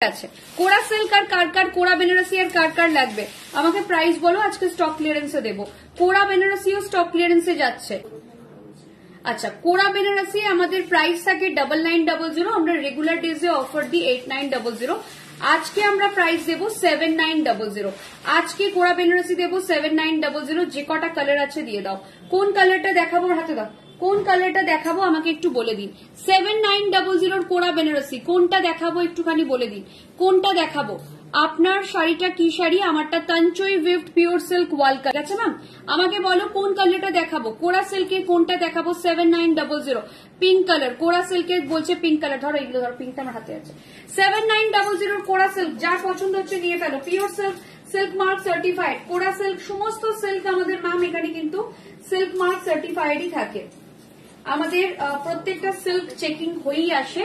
আছে কোরা সিল্ক আর কার কোরা বেনারসি আর কার লাগবে আমাকে প্রাইস বলো আজকে স্টক ক্লিয়ারেন্সে দেবো কোরা বেনারসিও স্টক ক্লিয়ারেন্সে যাচ্ছে আচ্ছা কোরা বেনারসি আমাদের প্রাইস থাকে 9900 আমরা রেগুলার ডেজে অফার দিই 8900 আজকে আমরা প্রাইস দেবো 7900 আজকে কোরা বেনারসি দেবো 7900 যে কটা কালার আছে দিয়ে দাও কোন কালারটা দেখাবো হাতে দাও কোন কালারটা দেখাবো আমাকে একটু বলে দিন 7900 কোরা বেনারসি কোনটা দেখাবো একটুখানি বলে দিন কোনটা দেখাবো আপনার শাড়িটা কি শাড়ি আমারটা তানচই উইভড পিওর সিল্ক ওয়ালকা আছে ম্যাম আমাকে বলো কোন কালারটা দেখাবো কোরা সিল্কে কোনটা দেখাবো 7900 পিঙ্ক কালার কোরা সিল্কে বলছে পিঙ্ক কালার ধরো এগুলো ধরো পিঙ্কটা আমার হাতে আছে 7900 কোরা সিল্ক যার পছন্দ হচ্ছে নিয়ে ফেলো pure silk silk mark certified কোরা সিল্ক সমস্ত সিল্ক আমাদের ম্যাম এখানে কিন্তু সিল্ক মার্ক সার্টিফাইডই থাকে আমাদের প্রত্যেকটা সিল্ক চেকিং হয়েই আসে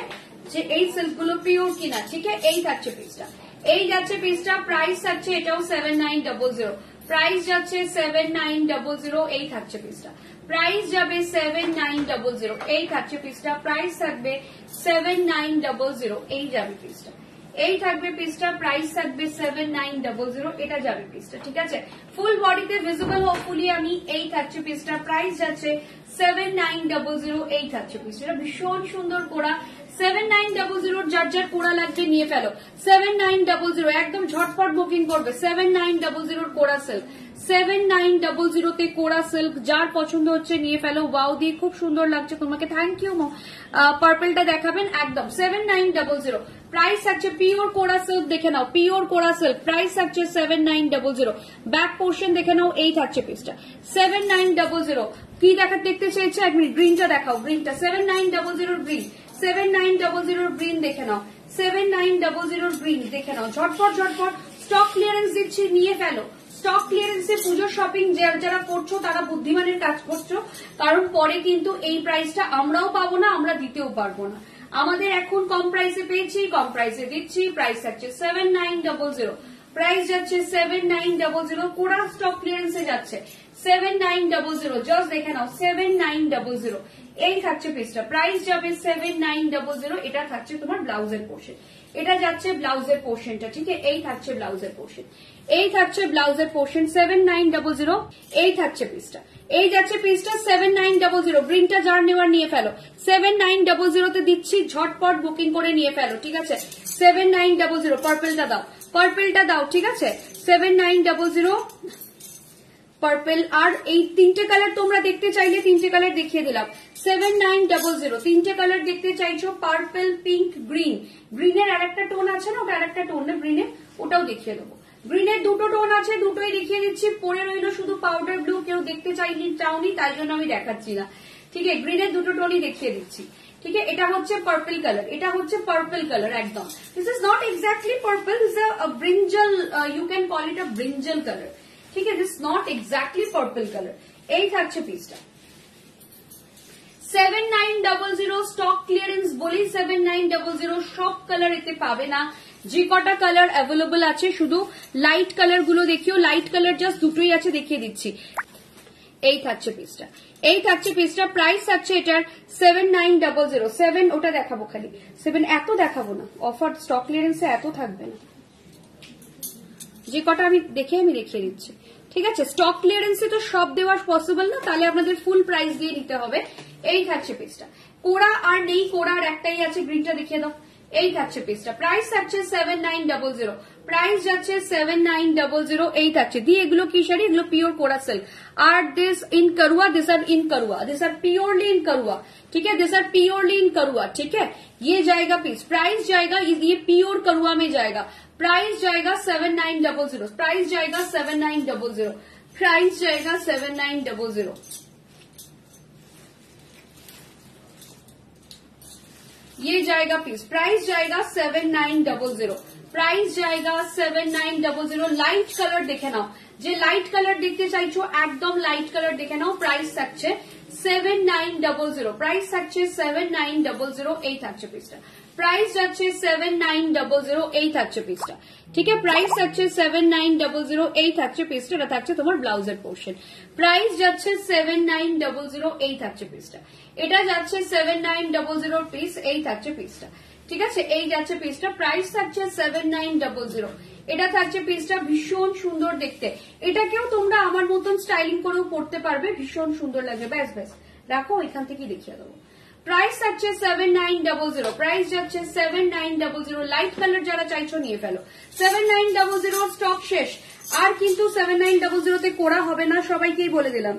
যে এই সিল্ক গুলো পিওর কিনা ঠিক আছে এই থাকছে পিসটা এই যাচ্ছে পিসটা প্রাইস থাকছে এটাও 7900 প্রাইস যাচ্ছে 7900 এই থাকছে পিসটা প্রাইস যাবে 7900 এই থাকছে পিসটা প্রাইস থাকবে 7900 এই যাবে পিসটা এই থাকবে পিসটা প্রাইস থাকবে 7900 এটা যাবে পিসটা ঠিক আছে ফুল বডিতে ভিজিবল হোপফুলি আমি এই থাকছে পিসটা প্রাইস যাচ্ছে 7900 এই থাকছে পিসটা ভীষণ সুন্দর কোরা 7900 যার যার কোরা লাগবে নিয়ে ফেলো 7900 একদম ঝটপট বুকিং করবে 7900 কোরা সিল্ক 7900 তে কোরা সিল্ক যার পছন্দ হচ্ছে নিয়ে ফেলো ওয়াও দিয়ে খুব সুন্দর লাগছে তোমাকে থ্যাংক ইউ পার্পলটা দেখাবেন একদম 7900 প্রাইস থাকছে পিওর কোরা সিল্ক দেখে নাও পিওর কোরা সিল্ক প্রাইস থাকছে 7900 ব্যাক পোর্শন দেখে নাও এই থাকছে পিসটা 7900 কি দেখতে চাইছে এক মিনিট গ্রিনটা দেখাও গ্রিনটা 7900 গ্রিন 7900 গ্রিন দেখে নাও 7900 গ্রিন দেখে নাও ঝটপট স্টক ক্লিয়ারেন্স দিচ্ছি নিয়ে ফেলো স্টক ক্লিয়ারেন্সে পুজোর শপিং যারা করছো তারা বুদ্ধিমানের কাজ করছো কারণ পরে কিন্তু এই প্রাইসটা আমরাও পাবো না আমরা দিতেও পারবো না আমাদের এখন কম প্রাইসে পেয়েছি কম প্রাইসে দিচ্ছি প্রাইস থাকছে 7900 প্রাইস যাচ্ছে 7900 কোরা স্টক ক্লিয়ারেন্সে যাচ্ছে 7900 জাস্ট দেখে নাও 7900 এই থাকছে পিসটা প্রাইস যাবে 7900 এটা থাকছে তোমার ব্লাউজের পোর্শন এটা যাচ্ছে ব্লাউজের পোর্শনটা ঠিক আছে এই থাকছে ব্লাউজের পোর্শন এই থাকছে ব্লাউজের পোর্শন 7900 এই থাকছে পিসটা এই যাচ্ছে পিসটা 7900 গ্রিনটা যার নেওয়ার নিয়ে ফেলো 7900 তে দিচ্ছি ঝটপট বুকিং করে নিয়ে ফেলো ঠিক আছে 7900 পার্পলটা দাও ঠিক আছে 7900 পার্পল আর এই তিনটে কালার তোমরা দেখতে চাইলে তিনটে কালার দেখিয়ে দিলাম 7900 তিনটে কালার দেখতে চাইছো পার্পল পিঙ্ক গ্রিন গ্রিনের আরেকটা টোন আছে না ওটা আরেকটা টোন না গ্রিনের ওটাও দেখিয়ে দেবো গ্রিনের দুটো টোন আছে দুটোই দেখিয়ে দিচ্ছি পরে রইলো শুধু পাউডার ব্লু কেউ দেখতে চাওনি তাই জন্য আমি দেখাচ্ছি না ঠিক আছে গ্রিনের দুটো টোনই দেখিয়ে দিচ্ছি ঠিক আছে এটা হচ্ছে পার্পল কালার এটা হচ্ছে পার্পল কালার একদম this is not exactly purple this is a brinjal you can call it a brinjal colour ঠিক আছে this not exactly purple colour এই থাকছে পিসটা 7900 স্টক ক্লিয়ারেন্স বলি 7900 সব কালার এতে পাবে না যে কটা কালার অ্যাভেলেবল আছে শুধু লাইট কালার গুলো দেখিও লাইট কালার জাস্ট দুটোই আছে দেখিয়ে দিচ্ছি এই থাকছে পিসটা এই থাকছে পিসটা প্রাইস থাকছে এটার 7900 7 ওটা দেখাবো খালি 7 এত দেখাবো না অফার স্টক ক্লিয়ারেন্সে এত থাকবে না যে কটা আমি দেখিয়ে দিচ্ছি ঠিক আছে স্টক ক্লিয়ারেন্সে তো সব দেওয়া পসিবল না তাহলে আপনাদের ফুল প্রাইস দিয়ে নিতে হবে এই থাকছে পিসটা কোরা আর নেই কোরা আর একটাই আছে গ্রিনটা দেখিয়ে দাও এই থাকছে পিসটা প্রাইস থাকছে 7900 প্রাইস যাচ্ছে 7900 এই থাকছে দিয়ে এগুলো কি শাড়ি এগুলো পিওর কোরা সিল্ক আর দিস इन करुआ दिस आर प्योरली इन करुआ ठीक है दिस आर प्योरली इन करुआ ठीक है ये जाएगा पीस प्राइस जाएगा ये प्योर करुआ में जाएगा प्राइस जाएगा 7900 प्राइस जाएगा 7900 प्राइस जाएगा 7900 ये जाएगा पीस प्राइस जाएगा 7900 प्राइस जाएगा 7900 लाइट कलर देखे नाओ যে লাইট কালার দেখতে চাইছো একদম লাইট কালার দেখে নাও প্রাইস থাকছে 7900 প্রাইস থাকছে 7900 এই থাকছে পিসটা প্রাইস যাচ্ছে 7900 এই থাকছে পিসটা ঠিক আছে প্রাইস থাকছে 7900 এই থাকছে পিসটা এটা থাকছে তোমার ব্লাউজের পোর্শন প্রাইস যাচ্ছে 7900 এই থাকছে পিসটা এটা যাচ্ছে 7900 পিস এই থাকছে পিসটা ঠিক আছে, এই যাচ্ছে পিসটা, প্রাইস থাকছে 7900। এটা থাকছে পিসটা, ভীষণ সুন্দর দেখতে, এটাকেও তোমরা আমার মতন স্টাইলিং করেও পড়তে পারবে, ভীষণ সুন্দর লাগবে। ব্যাস ব্যাস রাখো, এখান থেকে দেখিয়ে দেবো। প্রাইস থাকছে 7900, প্রাইস যাচ্ছে 7900। লাইট কালার যারা চাইছো নিয়ে ফেলো। 7900 স্টক শেষ, আর কিন্তু 7900 তে করা হবে না, সবাইকেই বলে দিলাম।